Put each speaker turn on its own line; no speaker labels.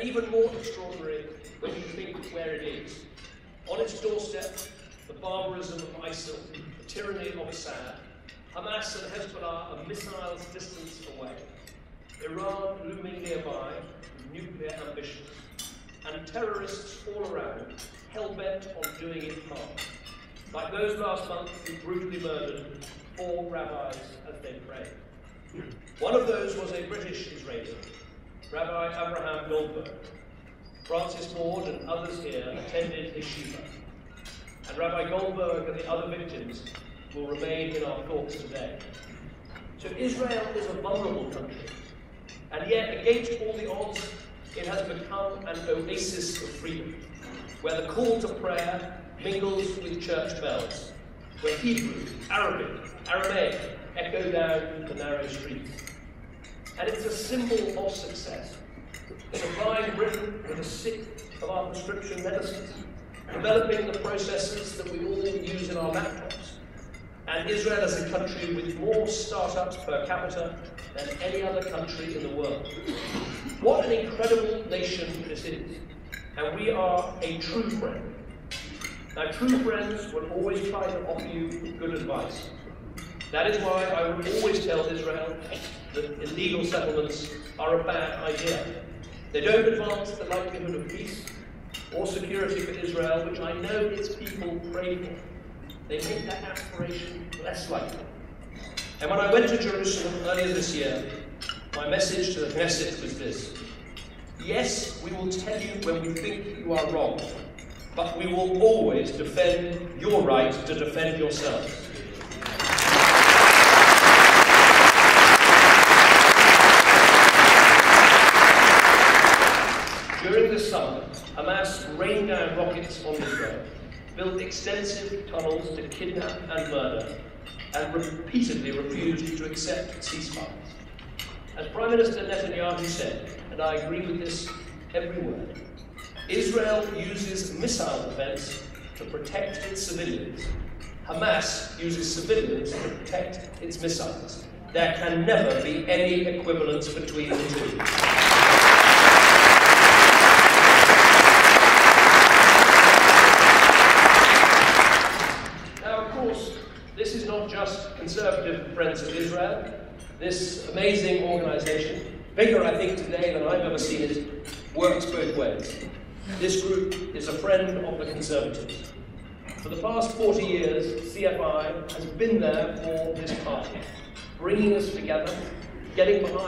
And even more extraordinary when you think of where it is. On its doorstep, the barbarism of ISIL, the tyranny of Assad, Hamas and Hezbollah are missiles distance away, Iran looming nearby with nuclear ambitions, and terrorists all around, hell-bent on doing it harm, like those last month who brutally murdered 4 rabbis as they prayed. One of those was a British Israeli, Rabbi Abraham Goldberg. Francis Ward and others here attended his shiva, and Rabbi Goldberg and the other victims will remain in our thoughts today. So Israel is a vulnerable country, and yet against all the odds, it has become an oasis of freedom, where the call to prayer mingles with church bells, where Hebrew, Arabic, Aramaic echo down the narrow streets. And it's a symbol of success, supplying Britain with a sixth of our prescription medicines, developing the processes that we all use in our laptops, and Israel as a country with more startups per capita than any other country in the world. What an incredible nation this is, and we are a true friend. Now, true friends will always try to offer you good advice. That is why I will always tell Israel that illegal settlements are a bad idea. They don't advance the likelihood of peace or security for Israel, which I know its people pray for. They make that aspiration less likely. And when I went to Jerusalem earlier this year, my message to the Knesset was this: yes, we will tell you when we think you are wrong, but we will always defend your right to defend yourselves. During this summer, Hamas rained down rockets on Israel, built extensive tunnels to kidnap and murder, and repeatedly refused to accept ceasefires. As Prime Minister Netanyahu said, and I agree with this every word, Israel uses missile defense to protect its civilians. Hamas uses civilians to protect its missiles. There can never be any equivalence between the two. This is not just Conservative Friends of Israel. This amazing organization, bigger I think today than I've ever seen it, works both ways. This group is a friend of the Conservatives. For the past 40 years, CFI has been there for this party, bringing us together, getting behind